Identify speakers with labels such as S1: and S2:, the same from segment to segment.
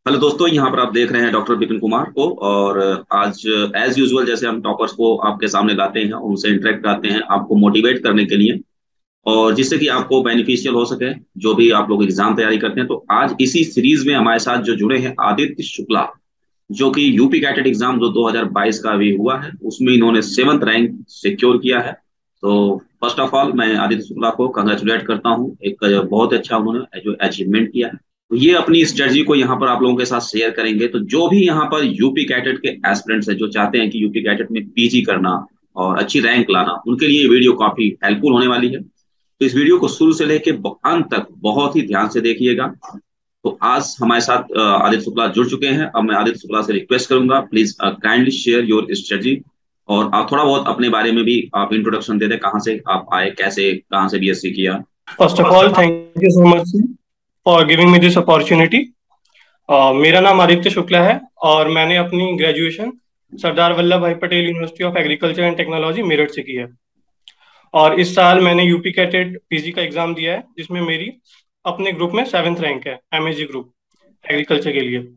S1: Hello दोस्तों, यहाँ पर आप देख रहे हैं डॉक्टर विपिन कुमार को। और आज एज यूजुअल जैसे हम टॉपर्स को आपके सामने लाते हैं, उनसे इंटरेक्ट कराते हैं आपको मोटिवेट करने के लिए, और जिससे कि आपको बेनिफिशियल हो सके जो भी आप लोग एग्जाम तैयारी करते हैं। तो आज इसी सीरीज में हमारे साथ जो जुड़े हैं आदित्य शुक्ला, जो कि यूपी कैटेट एग्जाम जो 2022 का अभी हुआ है उसमें इन्होंने 7th रैंक सिक्योर किया है। तो फर्स्ट ऑफ ऑल मैं आदित्य शुक्ला को कंग्रेचुलेट करता हूँ, एक बहुत अच्छा उन्होंने जो अचीवमेंट किया है। तो ये अपनी स्ट्रेटजी को यहाँ पर आप लोगों के साथ शेयर करेंगे। तो जो भी यहाँ पर यूपी कैटेट के एस्पिरेंट्स हैं जो चाहते हैं कि यूपी कैटेट में पीजी करना और अच्छी रैंक लाना, उनके लिए ये वीडियो काफी हेल्पफुल होने वाली है। तो इस वीडियो को शुरू से लेके अंत तक बहुत ही ध्यान से देखिएगा। तो आज हमारे साथ आदित्य शुक्ला जुड़ चुके हैं। अब मैं आदित्य शुक्ला से रिक्वेस्ट करूंगा, please kindly share your strategy, और आप थोड़ा बहुत अपने बारे में भी आप इंट्रोडक्शन दे दें, कहाँ से आप आए, कैसे कहाँ से बीएससी किया।
S2: First of all thank you so much for giving me this opportunity. मेरा नाम आदित्य शुक्ला है और मैंने अपनी ग्रेजुएशन सरदार वल्लभ भाई Patel university of agriculture and technology Meerut से की है। और इस साल मैंने यूपी कैटेट पीजी का एग्जाम दिया है जिसमें मेरी अपने ग्रुप में 7th रैंक है, एमएजी ग्रुप एग्रीकल्चर के लिए।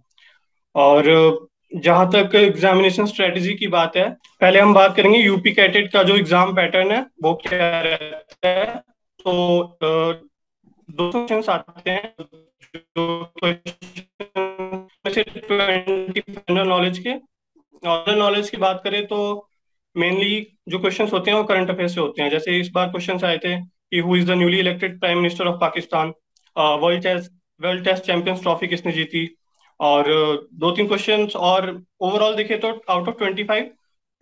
S2: और जहाँ तक एग्जामिनेशन स्ट्रेटजी की बात है, पहले हम बात करेंगे यूपी कैटेट का जो एग्जाम पैटर्न है वो क्या रहता है। तो दो क्वेश्चन आते हैं, जो क्वेश्चन से 20 जनरल नॉलेज के। जनरल नॉलेज की बात करें तो मेनली जो क्वेश्चंस होते हैं वो करंट अफेयर से होते हैं। जैसे इस बार क्वेश्चंस आए थे कि who is the newly elected prime minister of Pakistan, world test champions trophy किसने जीती। और दो तीन क्वेश्चंस, और ओवरऑल देखें तो आउट ऑफ 25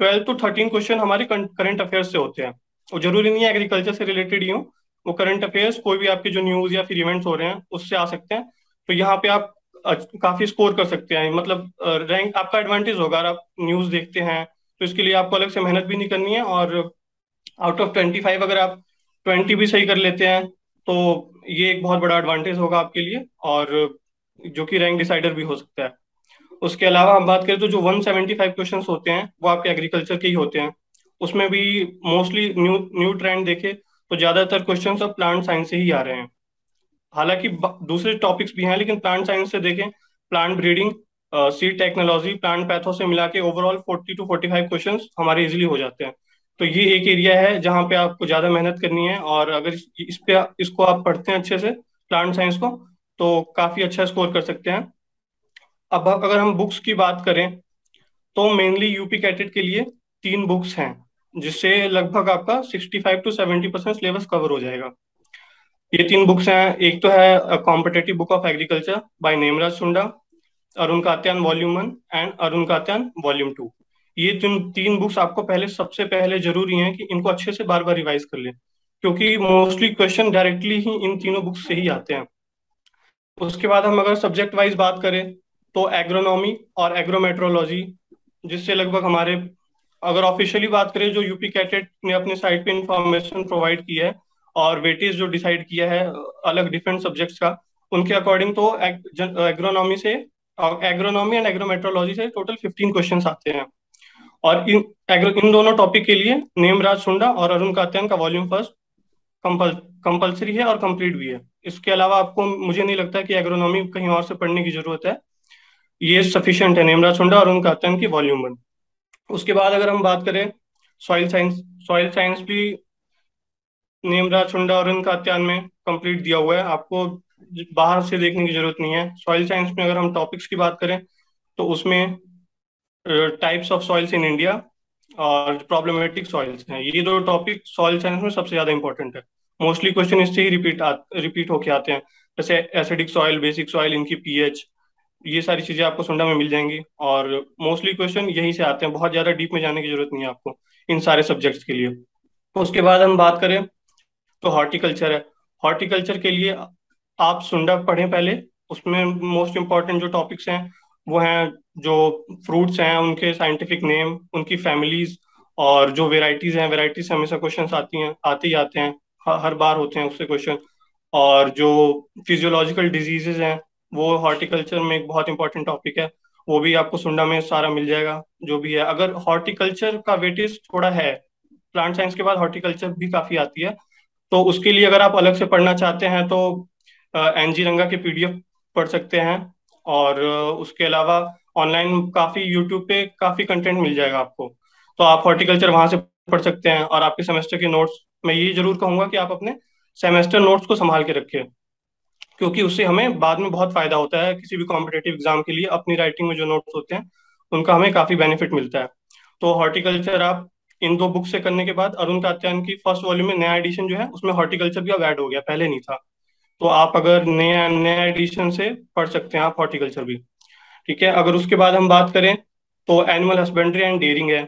S2: 12 to 13 क्वेश्चन हमारे करंट अफेयर से होते हैं। वो जरूरी नहीं है एग्रीकल्चर से रिलेटेड ही हो, वो करंट अफेयर्स कोई भी आपके जो न्यूज या फिर इवेंट्स हो रहे हैं उससे आ सकते हैं। तो यहाँ पे आप काफी स्कोर कर सकते हैं, मतलब रैंक आपका एडवांटेज होगा अगर आप न्यूज देखते हैं। तो इसके लिए आपको अलग से मेहनत भी नहीं करनी है। और आउट ऑफ 25 अगर आप 20 भी सही कर लेते हैं तो ये एक बहुत बड़ा एडवांटेज होगा आपके लिए, और जो कि रैंक डिसाइडर भी हो सकता है। उसके अलावा हम बात करें तो जो 175 क्वेश्चंस होते हैं वो आपके एग्रीकल्चर के ही होते हैं। उसमें भी मोस्टली न्यू न्यू ट्रेंड देखे तो ज्यादातर क्वेश्चंस अब प्लांट साइंस से ही आ रहे हैं। हालांकि दूसरे टॉपिक्स भी हैं लेकिन प्लांट साइंस से देखें, plant breeding, seed technology, plant patho से मिला के ओवरऑल 40 to 45 क्वेश्चंस हमारे इजीली हो जाते हैं। तो ये एक एरिया है जहाँ पे आपको ज्यादा मेहनत करनी है, और अगर इस पे इसको आप पढ़ते हैं अच्छे से, प्लांट साइंस को, तो काफी अच्छा स्कोर कर सकते हैं। अब अगर हम बुक्स की बात करें तो मेनली यूपी कैटेट के लिए 3 बुक्स हैं जिससे लगभग आपका 65 to 70% सिलेबस कवर हो जाएगा। ये 3 बुक्स हैं, एक तो है competitive book of agriculture by Nemraj Sunda, Arun Katyan volume 1 and Arun Katyan volume 2। ये तीन तीन बुक्स आपको पहले, सबसे पहले जरूरी है कि इनको अच्छे से बार बार रिवाइज कर लें, क्योंकि मोस्टली क्वेश्चन डायरेक्टली ही इन तीनों बुक्स से ही आते हैं। उसके बाद हम अगर सब्जेक्ट वाइज बात करें तो एग्रोनॉमी और एग्रोमेट्रोलॉजी, जिससे लगभग हमारे, अगर ऑफिशियली बात करें जो यूपी कैटेट ने अपने साइट पे इंफॉर्मेशन प्रोवाइड की है और वेटेज जो डिसाइड किया है अलग डिफरेंट सब्जेक्ट्स का, उनके अकॉर्डिंग तो एग्रोनॉमी से, एग्रोनॉमी एंड एग्रोमेट्रोलॉजी से टोटल 15 क्वेश्चंस आते हैं। और इन दोनों टॉपिक के लिए नेमराज सुंडा और अरुण कात्यान का वॉल्यूम 1 कंपल कंपल्सरी है और कंप्लीट भी है। इसके अलावा आपको, मुझे नहीं लगता कि एग्रोनॉमी कहीं और से पढ़ने की जरूरत है, ये सफिशिएंट है नेमराज सुंडा और अरुण कात्यान की वॉल्यूम 1। उसके बाद अगर हम बात करें सॉइल साइंस, सॉइल साइंस भी नेमराज सुंडा और अरुण कात्यान में कंप्लीट दिया हुआ है, आपको बाहर से देखने की जरूरत नहीं है। सॉइल साइंस में अगर हम टॉपिक्स की बात करें तो उसमें types of soils in India और प्रॉब्लमेटिक सॉइल्स हैं, ये दो टॉपिक सॉइल साइंस में सबसे ज्यादा इंपॉर्टेंट है। मोस्टली क्वेश्चन इससे ही रिपीट होके आते हैं, जैसे एसिडिक सॉइल, बेसिक सॉइल, इनकी पीएच, ये सारी चीजें आपको सुंडा में मिल जाएंगी। और मोस्टली क्वेश्चन यहीं से आते हैं, बहुत ज्यादा डीप में जाने की जरूरत नहीं है आपको इन सारे सब्जेक्ट्स के लिए। उसके बाद हम बात करें तो हॉर्टिकल्चर है। हॉर्टिकल्चर के लिए आप सुंडा पढ़ें पहले। उसमें मोस्ट इंपॉर्टेंट जो टॉपिक्स हैं वो हैं जो फ्रूट्स हैं उनके साइंटिफिक नेम, उनकी फैमिलीज, और जो वेराइटीज हैं, वेराइटीज से हमेशा क्वेश्चन आती हैं, आते ही आते हैं, हर बार होते हैं उससे क्वेश्चन। और जो फिजियोलॉजिकल डिजीजेज हैं वो हॉर्टिकल्चर में एक बहुत इंपॉर्टेंट टॉपिक है, वो भी आपको सुंडा में सारा मिल जाएगा जो भी है। अगर हॉर्टिकल्चर का वेटेज थोड़ा है, प्लांट साइंस के बाद हॉर्टिकल्चर भी काफी आती है, तो उसके लिए अगर आप अलग से पढ़ना चाहते हैं तो एनजी रंगा के पीडीएफ पढ़ सकते हैं। और उसके अलावा ऑनलाइन काफ़ी यूट्यूब पे काफ़ी कंटेंट मिल जाएगा आपको। तो आप हॉर्टिकल्चर वहाँ से पढ़ सकते हैं। और आपके सेमेस्टर के नोट्स, मैं ये जरूर कहूँगा कि आप अपने सेमेस्टर नोट्स को संभाल के रखें, क्योंकि उससे हमें बाद में बहुत फायदा होता है। किसी भी कॉम्पिटेटिव एग्जाम के लिए अपनी राइटिंग में जो नोट्स होते हैं उनका हमें काफी बेनिफिट मिलता है। तो हॉर्टिकल्चर आप इन दो बुक से करने के बाद अरुण कात्यायन की फर्स्ट वॉल्यूम में नया एडिशन जो है उसमें हॉर्टिकल्चर भी अब ऐड हो गया, पहले नहीं था। तो आप अगर नया नया एडिशन से पढ़ सकते हैं आप हॉर्टिकल्चर भी। ठीक है, अगर उसके बाद हम बात करें तो एनिमल हस्बेंड्री एंड डेयरिंग है।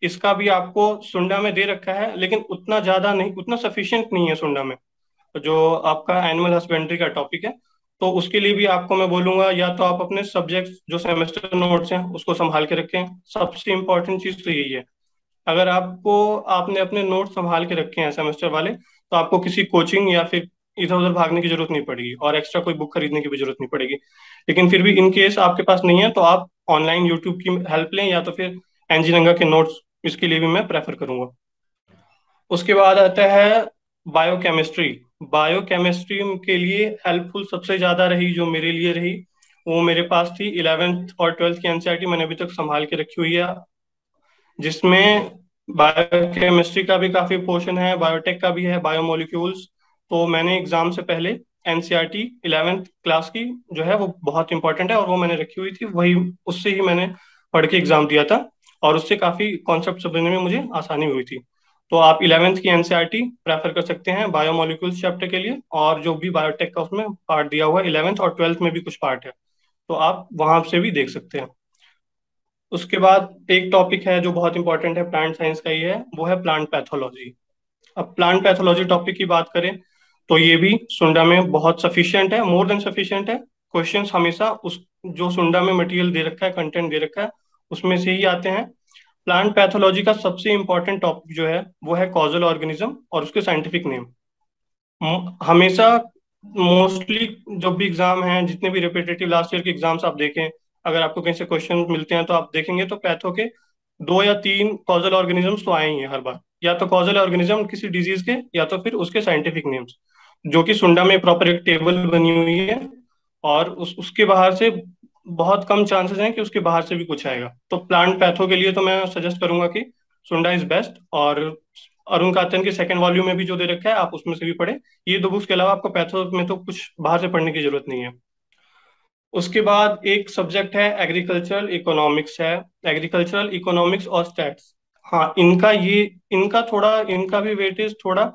S2: इसका भी आपको सुंडा में दे रखा है, लेकिन उतना ज्यादा नहीं, उतना सफिशिएंट नहीं है सुंडा में। जो आपका एनिमल हस्बेंड्री का टॉपिक है, तो उसके लिए भी आपको मैं बोलूंगा या तो आप अपने सब्जेक्ट जो सेमेस्टर नोट्स हैं उसको संभाल के रखें। सबसे इम्पोर्टेंट चीज तो यही है। अगर आपको आपने अपने नोट्स संभाल के रखे हैं सेमेस्टर वाले, तो आपको किसी कोचिंग या फिर इधर उधर भागने की जरूरत नहीं पड़ेगी और एक्स्ट्रा कोई बुक खरीदने की भी जरूरत नहीं पड़ेगी। लेकिन फिर भी इन केस आपके पास नहीं है तो आप ऑनलाइन यूट्यूब की हेल्प लें, या तो फिर एनजी रंगा के नोट्स, इसके लिए भी मैं प्रेफर करूंगा। उसके बाद आता है बायोकेमिस्ट्री। बायोकेमिस्ट्री के लिए हेल्पफुल सबसे ज्यादा रही, जो मेरे लिए रही, वो मेरे पास थी 11th और 12th की एनसीईआरटी, मैंने अभी तक संभाल के रखी हुई है, जिसमें बायोकेमिस्ट्री का भी काफी पोर्शन है, बायोटेक का भी है, बायोमोलिक्यूल्स। तो मैंने एग्जाम से पहले एनसीईआरटी 11th क्लास की जो है वो बहुत इंपॉर्टेंट है और वो मैंने रखी हुई थी, वही उससे ही मैंने पढ़ के एग्जाम दिया था। और उससे काफी कॉन्सेप्ट समझने में मुझे आसानी हुई थी। तो आप 11th की एनसीईआरटी प्रेफर कर सकते हैं बायोमोलिक्यूल्स चैप्टर के लिए, और जो भी बायोटेक का उसमें पार्ट दिया हुआ है 11th और 12th में भी कुछ पार्ट है, तो आप वहां से भी देख सकते हैं। उसके बाद एक टॉपिक है जो बहुत इंपॉर्टेंट है, प्लांट साइंस का ही है, वो है प्लांट पैथोलॉजी। अब प्लांट पैथोलॉजी टॉपिक की बात करें तो ये भी सुंडा में बहुत सफिशिएंट है, मोर देन सफिशिएंट है। क्वेश्चंस हमेशा उस जो सुंडा में मटेरियल दे रखा है, कंटेंट दे रखा है, उसमें से ही आते हैं। प्लांट पैथोलॉजी का सबसे इंपॉर्टेंट टॉपिक जो है वो है कॉजल ऑर्गेनिज्म और उसके साइंटिफिक नेम। हमेशा मोस्टली जो भी एग्जाम हैं, जितने भी रिपीटेटिव लास्ट ईयर के एग्जाम्स आप देखें, अगर आपको कहीं से क्वेश्चन मिलते हैं तो आप देखेंगे तो पैथो के दो या तीन कॉजल ऑर्गेनिजम्स तो आए ही हैं हर बार। या तो कॉजल ऑर्गेनिज्म किसी डिजीज के, या तो फिर उसके साइंटिफिक नेम्स, जो कि सुंडा में प्रॉपर एक टेबल बनी हुई है। और उसके बाहर से बहुत कम चांसेस हैं कि उसके बाहर से भी कुछ आएगा। तो प्लांट पैथो के लिए तो मैं सजेस्ट करूंगा कि सुंडा इज बेस्ट। और अरुण कातन के सेकंड वॉल्यूम में भी जो दे रखा है आप उसमें से भी पढ़े। ये दो बुक्स के अलावा आपको पैथो में तो कुछ बाहर से पढ़ने की जरूरत नहीं है। उसके बाद एक सब्जेक्ट है एग्रीकल्चरल इकोनॉमिक्स है। एग्रीकल्चरल इकोनॉमिक्स और स्टैट्स, हाँ इनका थोड़ा, इनका भी वेटेज थोड़ा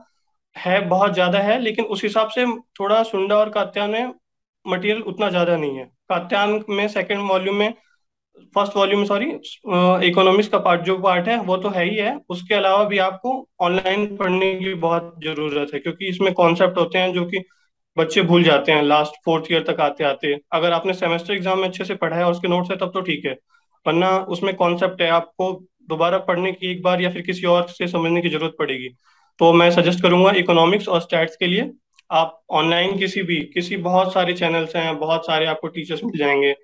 S2: है, बहुत ज्यादा है, लेकिन उस हिसाब से थोड़ा सुंडा और कात्यायन में मटेरियल उतना ज्यादा नहीं है। कात्यायन में सेकंड वॉल्यूम में, फर्स्ट वॉल्यूम सॉरी, इकोनॉमिक्स का पार्ट जो पार्ट है वो तो है ही है, उसके अलावा भी आपको ऑनलाइन पढ़ने की बहुत जरूरत है, क्योंकि इसमें कॉन्सेप्ट होते हैं जो कि बच्चे भूल जाते हैं लास्ट फोर्थ ईयर तक आते आते। अगर आपने सेमेस्टर एग्जाम में अच्छे से पढ़ा है और उसके नोट्स है तब तो ठीक है, वरना उसमें कॉन्सेप्ट है, आपको दोबारा पढ़ने की एक बार या फिर किसी और से समझने की जरूरत पड़ेगी। तो मैं सजेस्ट करूंगा इकोनॉमिक्स और स्टैट्स के लिए आप ऑनलाइन किसी बहुत सारे चैनल्स हैं, बहुत सारे आपको टीचर्स मिल जाएंगे,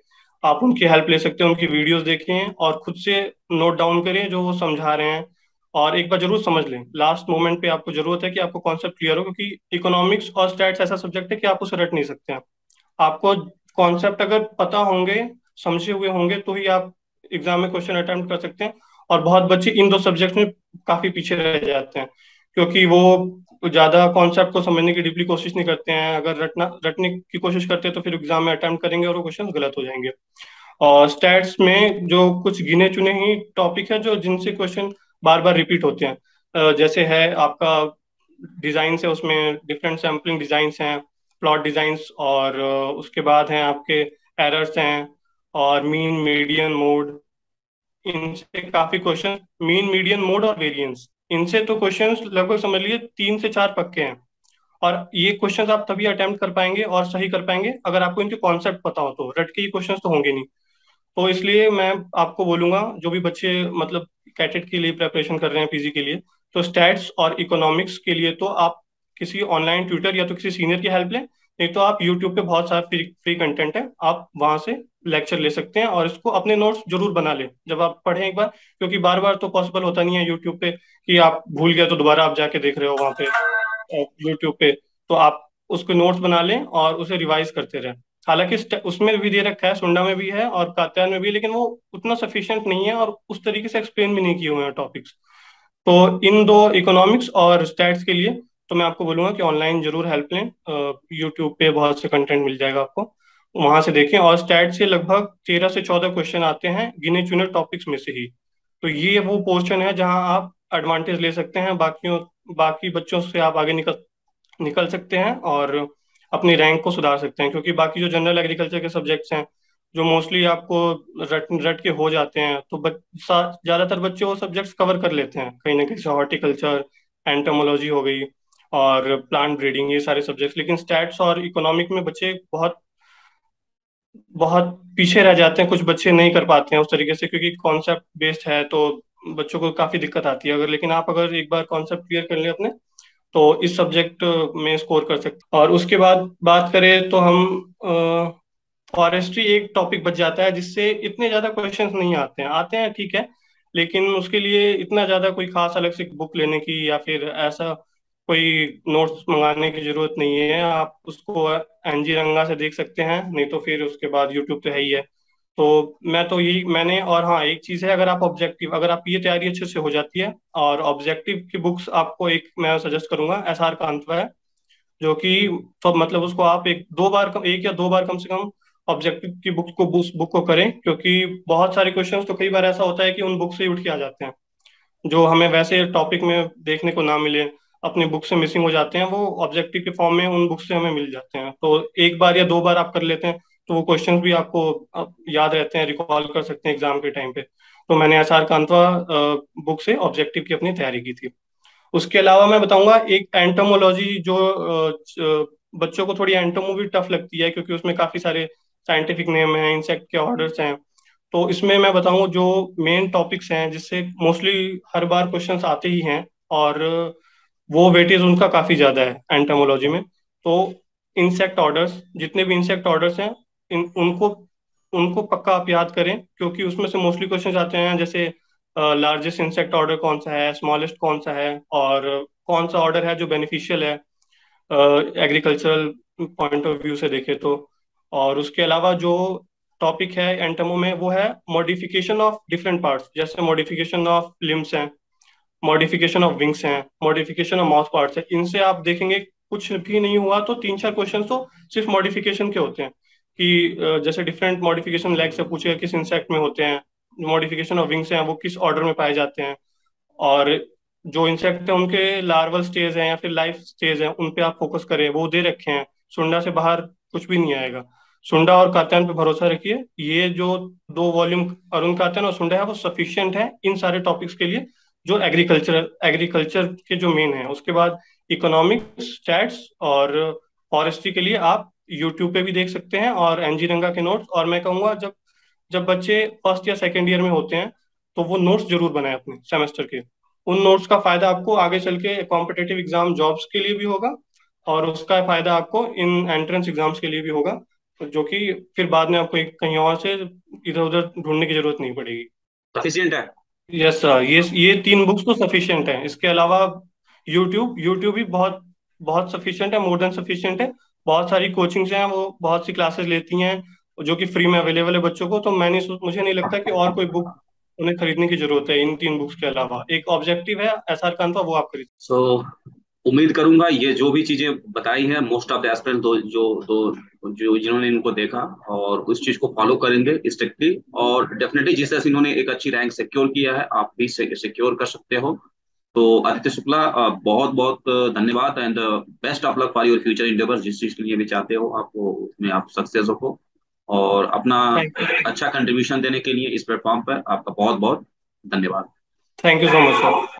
S2: आप उनकी हेल्प ले सकते हैं, उनकी वीडियोस देखें और खुद से नोट डाउन करें जो वो समझा रहे हैं। और एक बार जरूर समझ लें, लास्ट मोमेंट पे आपको जरूरत है कि आपको कॉन्सेप्ट क्लियर हो, क्योंकि इकोनॉमिक्स और स्टैट्स ऐसा सब्जेक्ट है कि आप उसे रट नहीं सकते हैं। आपको कॉन्सेप्ट अगर पता होंगे, समझे हुए होंगे, तो ही आप एग्जाम में क्वेश्चन अटेम्प्ट कर सकते हैं। और बहुत बच्चे इन दो सब्जेक्ट में काफी पीछे रह जाते हैं, क्योंकि वो ज्यादा कॉन्सेप्ट को समझने की डीपली कोशिश नहीं करते हैं। अगर रटने की कोशिश करते हैं तो फिर एग्जाम में अटेम्प्ट करेंगे और वो क्वेश्चन गलत हो जाएंगे। और स्टैट्स में जो कुछ गिने चुने ही टॉपिक है जो जिनसे क्वेश्चन बार बार रिपीट होते हैं, जैसे है आपका डिजाइन है, उसमें डिफरेंट सैम्पलिंग डिजाइन्स हैं, प्लॉट डिजाइन्स, और उसके बाद हैं आपके एरर्स हैं, और मीन मीडियन मोड। इनसे काफी क्वेश्चन, मीन मीडियन मोड और वेरिएंस, इनसे तो क्वेश्चंस लगभग समझ लीजिए 3 से 4 पक्के हैं। और ये क्वेश्चंस आप तभी अटेम्प्ट कर पाएंगे और सही कर पाएंगे अगर आपको इनके कॉन्सेप्ट पता हो, तो रट के ये क्वेश्चंस तो होंगे नहीं। तो इसलिए मैं आपको बोलूंगा, जो भी बच्चे मतलब कैटेट के लिए प्रेपरेशन कर रहे हैं, पीजी के लिए, तो स्टैट्स और इकोनॉमिक्स के लिए तो आप किसी ऑनलाइन ट्यूटर या तो किसी सीनियर की हेल्प लें, नहीं तो आप यूट्यूब पे बहुत सारा फ्री फ्री कंटेंट है, आप वहां से लेक्चर ले सकते हैं। और इसको अपने नोट्स जरूर बना लें जब आप पढ़ें एक बार, क्योंकि बार बार तो पॉसिबल होता नहीं है यूट्यूब पे कि आप भूल गए तो दोबारा आप जाके देख रहे हो वहां पे यूट्यूब पे। तो आप उसके नोट्स बना लें और उसे रिवाइज करते रहें। हालांकि उसमें भी दे रखा है, सुंडा में भी है और कात्यायन में भी, लेकिन वो उतना सफिशिएंट नहीं है और उस तरीके से एक्सप्लेन भी नहीं किए हुए हैं टॉपिक्स। तो इन दो, इकोनॉमिक्स और स्टैट्स के लिए तो मैं आपको बोलूंगा कि ऑनलाइन जरूर हेल्प लें। यूट्यूब पे बहुत से कंटेंट मिल जाएगा आपको, वहां से देखें। और स्टैट से लगभग 13 से 14 क्वेश्चन आते हैं गिने चुने टॉपिक्स में से ही। तो ये वो पोर्शन है जहां आप एडवांटेज ले सकते हैं, बाकी बच्चों से आप आगे निकल निकल सकते हैं और अपनी रैंक को सुधार सकते हैं। क्योंकि बाकी जो जनरल एग्रीकल्चर के सब्जेक्ट्स हैं, जो मोस्टली आपको रट रट के हो जाते हैं, तो ज्यादातर बच्चे वो सब्जेक्ट्स कवर कर लेते हैं कहीं ना कहीं से, हॉर्टिकल्चर, एंटोमोलॉजी हो गई और प्लांट ब्रीडिंग, ये सारे सब्जेक्ट्स। लेकिन स्टैट्स और इकोनॉमिक में बच्चे बहुत बहुत पीछे रह जाते हैं, कुछ बच्चे नहीं कर पाते हैं उस तरीके से, क्योंकि कॉन्सेप्ट बेस्ड है तो बच्चों को काफी दिक्कत आती है। अगर एक बार कॉन्सेप्ट क्लियर कर लें अपने, तो इस सब्जेक्ट में स्कोर कर सकते हैं। और उसके बाद बात करें तो हम फॉरेस्ट्री एक टॉपिक बच जाता है जिससे इतने ज्यादा क्वेश्चंस नहीं आते हैं ठीक है, लेकिन उसके लिए इतना ज्यादा कोई खास अलग से बुक लेने की या फिर ऐसा कोई नोट्स मंगाने की जरूरत नहीं है। आप उसको एनजी रंगा से देख सकते हैं, नहीं तो फिर उसके बाद यूट्यूब तो है ही है। तो मैं तो यही मैंने और हाँ, एक चीज है, अगर आप ये तैयारी अच्छे से हो जाती है और ऑब्जेक्टिव की बुक्स, आपको एक मैं सजेस्ट करूंगा, SR कांतवा है, जो कि तो मतलब उसको आप एक या दो बार कम से कम ऑब्जेक्टिव की बुक को करें। क्योंकि बहुत सारे क्वेश्चंस तो कई बार ऐसा होता है कि उन बुक से ही उठ के आ जाते हैं, जो हमें वैसे टॉपिक में देखने को ना मिले, अपनी बुक से मिसिंग हो जाते हैं, वो ऑब्जेक्टिव के फॉर्म में उन बुक से हमें मिल जाते हैं। तो एक बार या दो बार आप कर लेते हैं तो वो क्वेश्चंस भी आपको याद रहते हैं, रिकॉल कर सकते हैं एग्जाम के टाइम पे। तो मैंने SR कांतवा बुक से ऑब्जेक्टिव की अपनी तैयारी की थी। उसके अलावा मैं बताऊंगा एक एंटोमोलॉजी, जो बच्चों को थोड़ी एंटोमो भी टफ लगती है, क्योंकि उसमें काफी सारे साइंटिफिक नेम हैं, इंसेक्ट के ऑर्डर्स हैं। तो इसमें मैं बताऊं जो मेन टॉपिक्स हैं जिससे मोस्टली हर बार क्वेश्चंस आते ही हैं, और वो वेटेज उनका काफी ज्यादा है एंटोमोलॉजी में। तो इंसेक्ट ऑर्डर्स, जितने भी इंसेक्ट ऑर्डर्स हैं, इन उनको उनको पक्का आप याद करें, क्योंकि उसमें से मोस्टली क्वेश्चंस आते हैं, जैसे लार्जेस्ट इंसेक्ट ऑर्डर कौन सा है, स्मॉलेस्ट कौन सा है, और कौन सा ऑर्डर है जो बेनिफिशियल है एग्रीकल्चरल पॉइंट ऑफ व्यू से देखे तो। और उसके अलावा जो टॉपिक है एंटमो में, वो है मॉडिफिकेशन ऑफ डिफरेंट पार्ट्स, जैसे मॉडिफिकेशन ऑफ लिम्स हैं, मॉडिफिकेशन ऑफ विंग्स हैं, मॉडिफिकेशन ऑफ माउथ पार्ट्स है। इनसे आप देखेंगे कुछ भी नहीं हुआ तो तीन चार क्वेश्चन तो सिर्फ मॉडिफिकेशन के होते हैं, कि जैसे डिफरेंट मॉडिफिकेशन लेग से पूछेगा किस इंसेक्ट में होते हैं, मॉडिफिकेशन ऑफ विंग्स हैं वो किस ऑर्डर में पाए जाते हैं, और जो इंसेक्ट है उनके लार्वल स्टेज है या फिर लाइफ स्टेज है, उन पे आप फोकस करें, वो दे रखे हैं। सुंडा से बाहर कुछ भी नहीं आएगा। सुंडा और कात्यायन पे भरोसा रखिए, ये जो 2 वॉल्यूम अरुण कात्यायन और सुंडा है वो सफिशियंट है इन सारे टॉपिक्स के लिए, जो एग्रीकल्चर के जो मेन है। उसके बाद इकोनॉमिक्स, स्टैट्स और फॉरेस्ट्री के लिए आप यूट्यूब पे भी देख सकते हैं, और एनजी रंगा के नोट्स। और मैं कहूँगा, जब जब बच्चे फर्स्ट या सेकेंड ईयर में होते हैं, तो वो नोट्स जरूर बनाए अपने सेमेस्टर के। उन नोट्स का फायदा आपको आगे चल के कॉम्पिटेटिव एग्जाम जॉब्स के लिए भी होगा, और उसका फायदा आपको इन एंट्रेंस एग्जाम्स के लिए भी होगा, जो कि फिर बाद में आपको कहीं और से इधर उधर ढूंढने की जरूरत नहीं पड़ेगी।
S1: सफिशियंट है।
S2: यस सर, ये 3 बुक्स तो सफिशिएंट हैं। इसके अलावा यूट्यूब भी बहुत बहुत सफिशिएंट है, मोर देन सफिशिएंट है। बहुत सारी कोचिंग्स हैं, वो बहुत सी क्लासेस लेती हैं जो कि फ्री में अवेलेबल है बच्चों को। तो मुझे नहीं लगता कि और कोई बुक उन्हें खरीदने की जरूरत है इन 3 बुक्स के अलावा। एक ऑब्जेक्टिव है SR कांता, वो आप खरीद।
S1: सो उम्मीद करूंगा ये जो भी चीजें बताई हैं, मोस्ट ऑफ द एस्पिरेंट जो जिन्होंने इनको देखा और उस चीज को फॉलो करेंगे स्ट्रिक्टली, और डेफिनेटली जिस तरह से इन्होंने एक अच्छी रैंक सिक्योर किया है, आप भी सिक्योर कर सकते हो। तो आदित्य शुक्ला, बहुत बहुत धन्यवाद, and best of luck for your future endeavours. जिस चीज के लिए भी चाहते हो आपको, उसमें आप सक्सेस हो। और अपना
S2: थैंक यू।
S1: अच्छा कंट्रीब्यूशन देने के लिए इस प्लेटफॉर्म पर आपका बहुत बहुत धन्यवाद।
S2: Thank you so much sir.